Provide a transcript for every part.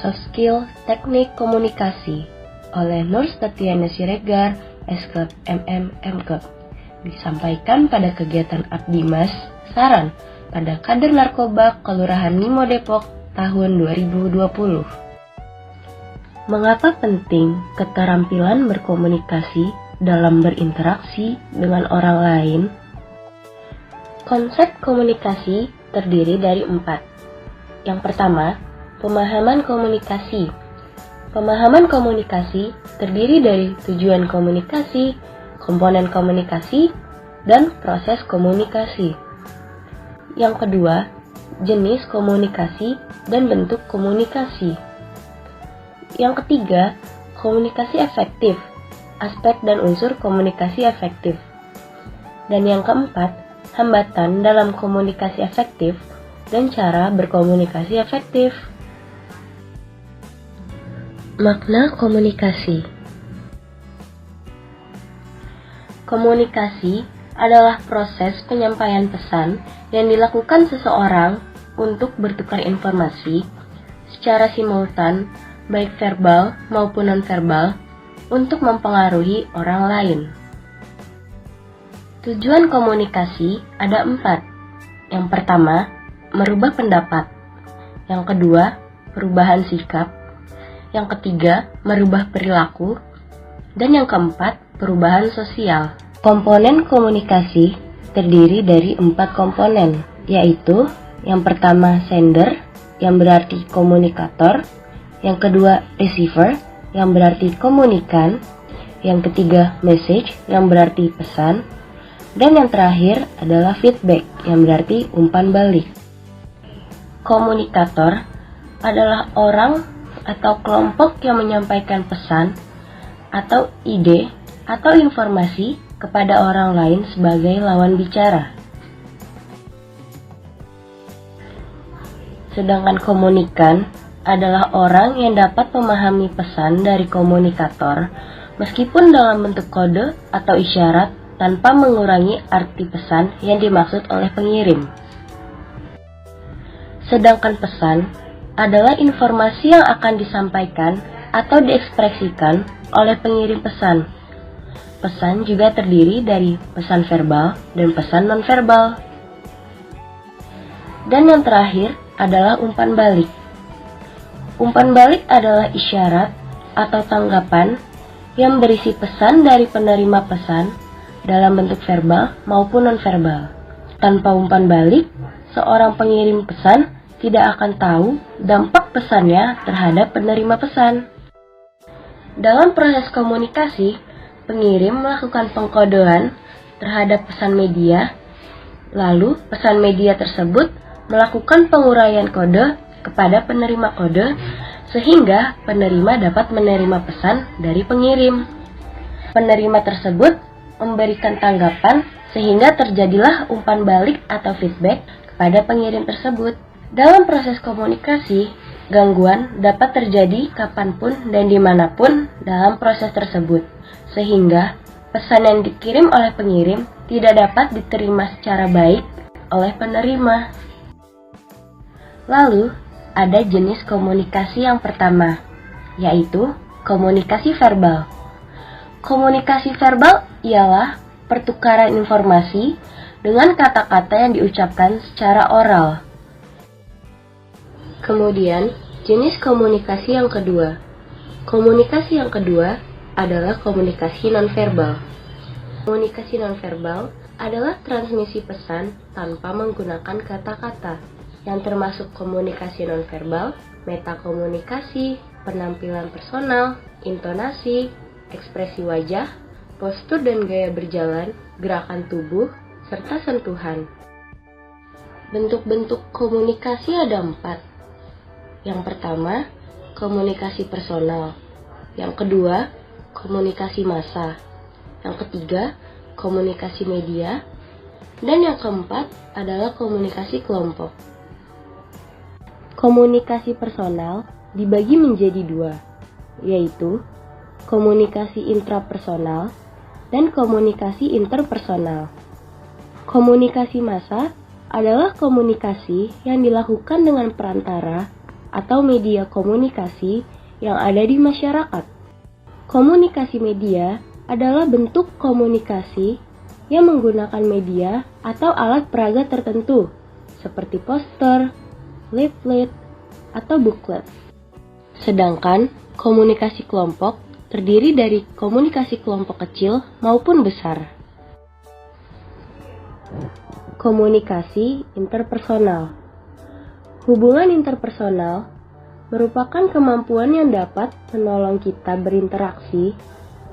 Soft Skill Teknik Komunikasi oleh Nur Tatiana Siregar, Esklep MM disampaikan pada kegiatan Abdimas Saran pada Kader Narkoba Kelurahan Nimo Depok tahun 2020. Mengapa penting keterampilan berkomunikasi dalam berinteraksi dengan orang lain? Konsep komunikasi terdiri dari 4. Yang pertama, pemahaman komunikasi. Pemahaman komunikasi terdiri dari tujuan komunikasi, komponen komunikasi, dan proses komunikasi. Yang kedua, jenis komunikasi dan bentuk komunikasi. Yang ketiga, komunikasi efektif, aspek dan unsur komunikasi efektif. Dan yang keempat, hambatan dalam komunikasi efektif dan cara berkomunikasi efektif. Makna komunikasi. Komunikasi adalah proses penyampaian pesan yang dilakukan seseorang untuk bertukar informasi secara simultan, baik verbal maupun non-verbal, untuk mempengaruhi orang lain. Tujuan komunikasi ada 4. Yang pertama, merubah pendapat. Yang kedua, perubahan sikap. Yang ketiga, merubah perilaku. Dan yang keempat, perubahan sosial. Komponen komunikasi terdiri dari 4 komponen, yaitu yang pertama sender, yang berarti komunikator. Yang kedua, receiver, yang berarti komunikan. Yang ketiga, message, yang berarti pesan. Dan yang terakhir adalah feedback, yang berarti umpan balik. Komunikator adalah orang atau kelompok yang menyampaikan pesan atau ide atau informasi kepada orang lain sebagai lawan bicara. Sedangkan komunikan adalah orang yang dapat memahami pesan dari komunikator meskipun dalam bentuk kode atau isyarat tanpa mengurangi arti pesan yang dimaksud oleh pengirim. Sedangkan pesan adalah informasi yang akan disampaikan atau diekspresikan oleh pengirim pesan. Pesan juga terdiri dari pesan verbal dan pesan nonverbal. Dan yang terakhir adalah umpan balik. Umpan balik adalah isyarat atau tanggapan yang berisi pesan dari penerima pesan dalam bentuk verbal maupun nonverbal. Tanpa umpan balik, seorang pengirim pesan tidak akan tahu dampak pesannya terhadap penerima pesan. Dalam proses komunikasi, pengirim melakukan pengkodean terhadap pesan media, lalu pesan media tersebut melakukan penguraian kode kepada penerima kode, sehingga penerima dapat menerima pesan dari pengirim. Penerima tersebut memberikan tanggapan, sehingga terjadilah umpan balik atau feedback kepada pengirim tersebut. Dalam proses komunikasi, gangguan dapat terjadi kapanpun dan dimanapun dalam proses tersebut, sehingga pesan yang dikirim oleh pengirim tidak dapat diterima secara baik oleh penerima. Lalu, ada jenis komunikasi yang pertama, yaitu komunikasi verbal. Komunikasi verbal ialah pertukaran informasi dengan kata-kata yang diucapkan secara oral. Kemudian, jenis komunikasi yang kedua. Komunikasi yang kedua adalah komunikasi nonverbal. Komunikasi nonverbal adalah transmisi pesan tanpa menggunakan kata-kata, yang termasuk komunikasi nonverbal, metakomunikasi, penampilan personal, intonasi, ekspresi wajah, postur dan gaya berjalan, gerakan tubuh, serta sentuhan. Bentuk-bentuk komunikasi ada 4. Yang pertama, komunikasi personal. Yang kedua, komunikasi massa. Yang ketiga, komunikasi media. Dan yang keempat adalah komunikasi kelompok. Komunikasi personal dibagi menjadi 2, yaitu komunikasi intrapersonal dan komunikasi interpersonal. Komunikasi massa adalah komunikasi yang dilakukan dengan perantara atau media komunikasi yang ada di masyarakat. Komunikasi media adalah bentuk komunikasi yang menggunakan media atau alat peraga tertentu, seperti poster, leaflet, atau booklet. Sedangkan komunikasi kelompok terdiri dari komunikasi kelompok kecil maupun besar. Komunikasi interpersonal. Hubungan interpersonal merupakan kemampuan yang dapat menolong kita berinteraksi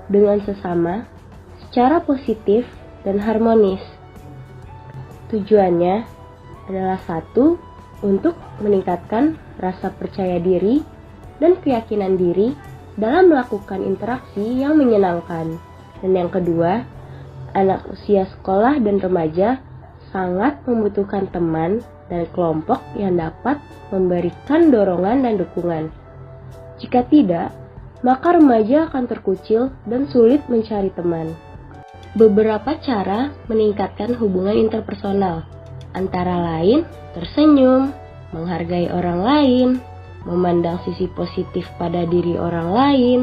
dengan sesama secara positif dan harmonis. Tujuannya adalah satu, untuk meningkatkan rasa percaya diri dan keyakinan diri dalam melakukan interaksi yang menyenangkan. Dan yang kedua, anak usia sekolah dan remaja sangat membutuhkan teman dan kelompok yang dapat memberikan dorongan dan dukungan. Jika tidak, maka remaja akan terkucil dan sulit mencari teman. Beberapa cara meningkatkan hubungan interpersonal, antara lain tersenyum, menghargai orang lain, memandang sisi positif pada diri orang lain,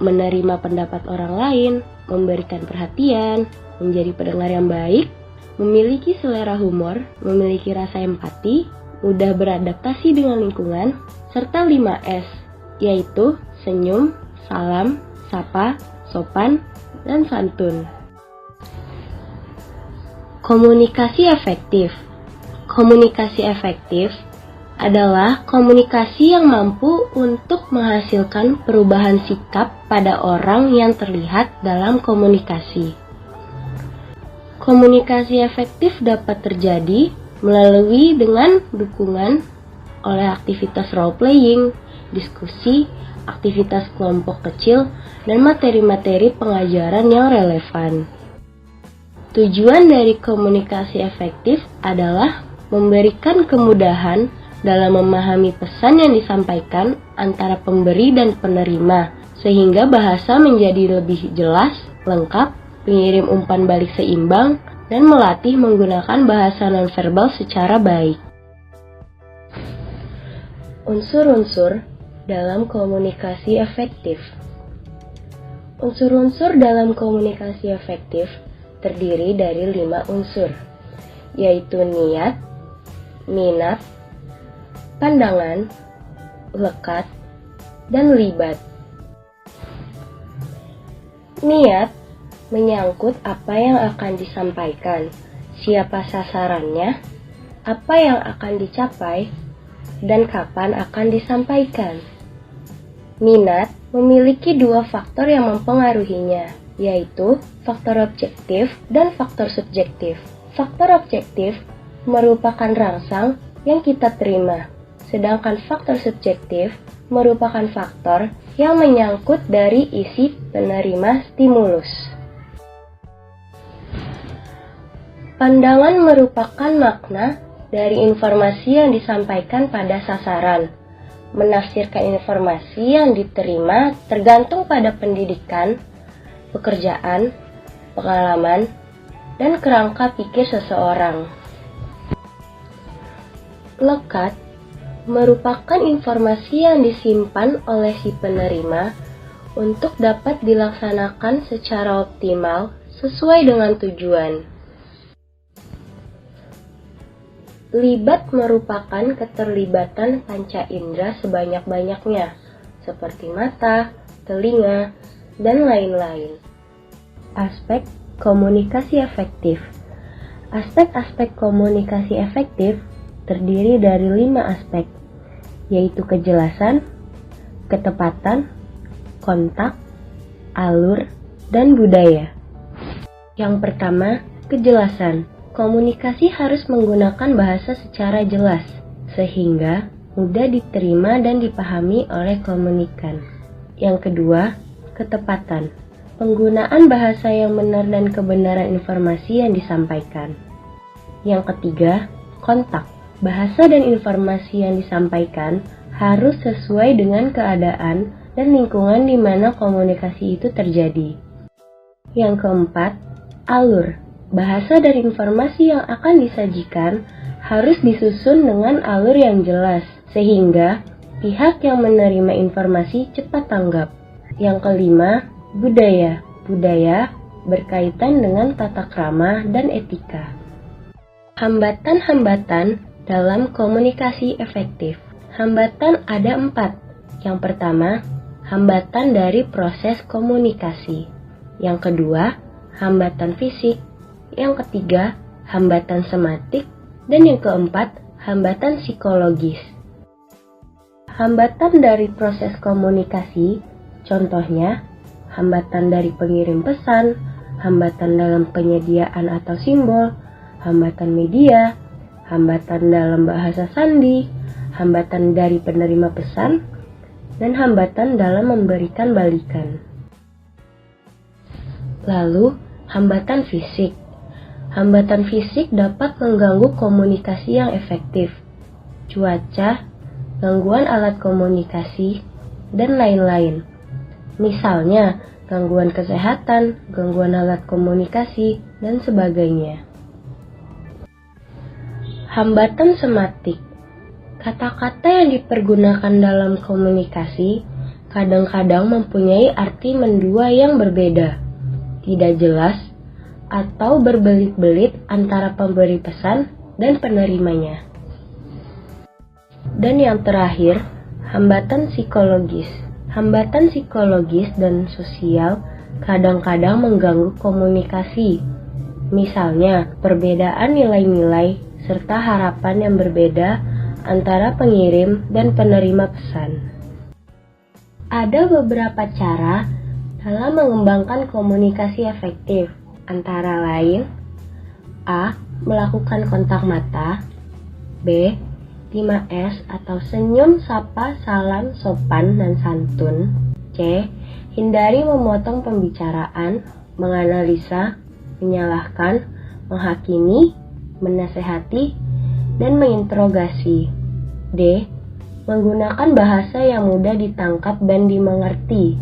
menerima pendapat orang lain, memberikan perhatian, menjadi pendengar yang baik, memiliki selera humor, memiliki rasa empati, mudah beradaptasi dengan lingkungan, serta 5S, yaitu senyum, salam, sapa, sopan, dan santun. Komunikasi efektif. Komunikasi efektif adalah komunikasi yang mampu untuk menghasilkan perubahan sikap pada orang yang terlihat dalam komunikasi. Komunikasi efektif dapat terjadi melalui dengan dukungan oleh aktivitas role playing, diskusi, aktivitas kelompok kecil, dan materi-materi pengajaran yang relevan. Tujuan dari komunikasi efektif adalah memberikan kemudahan dalam memahami pesan yang disampaikan antara pemberi dan penerima, sehingga bahasa menjadi lebih jelas, lengkap, pengirim umpan balik seimbang, dan melatih menggunakan bahasa nonverbal secara baik. Unsur-unsur dalam komunikasi efektif. Unsur-unsur dalam komunikasi efektif terdiri dari 5 unsur, yaitu niat, minat, pandangan, lekat, dan libat. Niat menyangkut apa yang akan disampaikan, siapa sasarannya, apa yang akan dicapai, dan kapan akan disampaikan. Minat memiliki 2 faktor yang mempengaruhinya, yaitu faktor objektif dan faktor subjektif. Faktor objektif merupakan rangsang yang kita terima, sedangkan faktor subjektif merupakan faktor yang menyangkut dari isi penerima stimulus. Pandangan merupakan makna dari informasi yang disampaikan pada sasaran. Menafsirkan informasi yang diterima tergantung pada pendidikan, pekerjaan, pengalaman, dan kerangka pikir seseorang. Lekat merupakan informasi yang disimpan oleh si penerima untuk dapat dilaksanakan secara optimal sesuai dengan tujuan. Libat merupakan keterlibatan panca indera sebanyak-banyaknya, seperti mata, telinga, dan lain-lain. Aspek komunikasi efektif. Aspek-aspek komunikasi efektif terdiri dari 5 aspek, yaitu kejelasan, ketepatan, kontak, alur, dan budaya. Yang pertama, kejelasan. Komunikasi harus menggunakan bahasa secara jelas, sehingga mudah diterima dan dipahami oleh komunikan. Yang kedua, ketepatan. Penggunaan bahasa yang benar dan kebenaran informasi yang disampaikan. Yang ketiga, kontak. Bahasa dan informasi yang disampaikan harus sesuai dengan keadaan dan lingkungan di mana komunikasi itu terjadi. Yang keempat, alur. Bahasa dan informasi yang akan disajikan harus disusun dengan alur yang jelas, sehingga Pihak yang menerima informasi cepat tanggap. Yang kelima, budaya. Budaya berkaitan dengan tata krama dan etika. Hambatan-hambatan dalam komunikasi efektif. Hambatan ada 4. Yang pertama, hambatan dari proses komunikasi. Yang kedua, hambatan fisik. Yang ketiga, hambatan sematik. Dan yang keempat, hambatan psikologis. Hambatan dari proses komunikasi, contohnya, hambatan dari pengirim pesan, hambatan dalam penyediaan atau simbol, hambatan media, hambatan dalam bahasa sandi, hambatan dari penerima pesan, dan hambatan dalam memberikan balikan. Lalu, hambatan fisik. Hambatan fisik dapat mengganggu komunikasi yang efektif, cuaca, gangguan alat komunikasi, dan lain-lain. Misalnya, gangguan kesehatan, gangguan alat komunikasi, dan sebagainya. Hambatan sematik. Kata-kata yang dipergunakan dalam komunikasi kadang-kadang mempunyai arti mendua yang berbeda, tidak jelas, atau berbelit-belit antara pemberi pesan dan penerimanya. Dan yang terakhir, hambatan psikologis. Hambatan psikologis dan sosial kadang-kadang mengganggu komunikasi. Misalnya, perbedaan nilai-nilai serta harapan yang berbeda antara pengirim dan penerima pesan. Ada beberapa cara dalam mengembangkan komunikasi efektif, antara lain A. Melakukan kontak mata. B. 5S atau senyum, sapa, salam, sopan, dan santun. C. Hindari memotong pembicaraan, menganalisa, menyalahkan, menghakimi, menasehati, dan menginterogasi. D. Menggunakan bahasa yang mudah ditangkap dan dimengerti.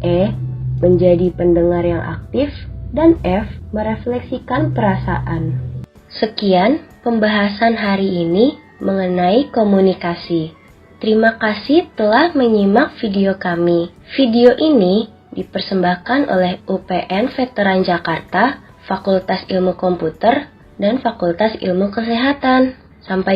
E. Menjadi pendengar yang aktif. Dan F. Merefleksikan perasaan. Sekian pembahasan hari ini mengenai komunikasi. Terima kasih telah menyimak video kami. Video ini dipersembahkan oleh UPN Veteran Jakarta, Fakultas Ilmu Komputer, dan Fakultas Ilmu Kesehatan. Sampai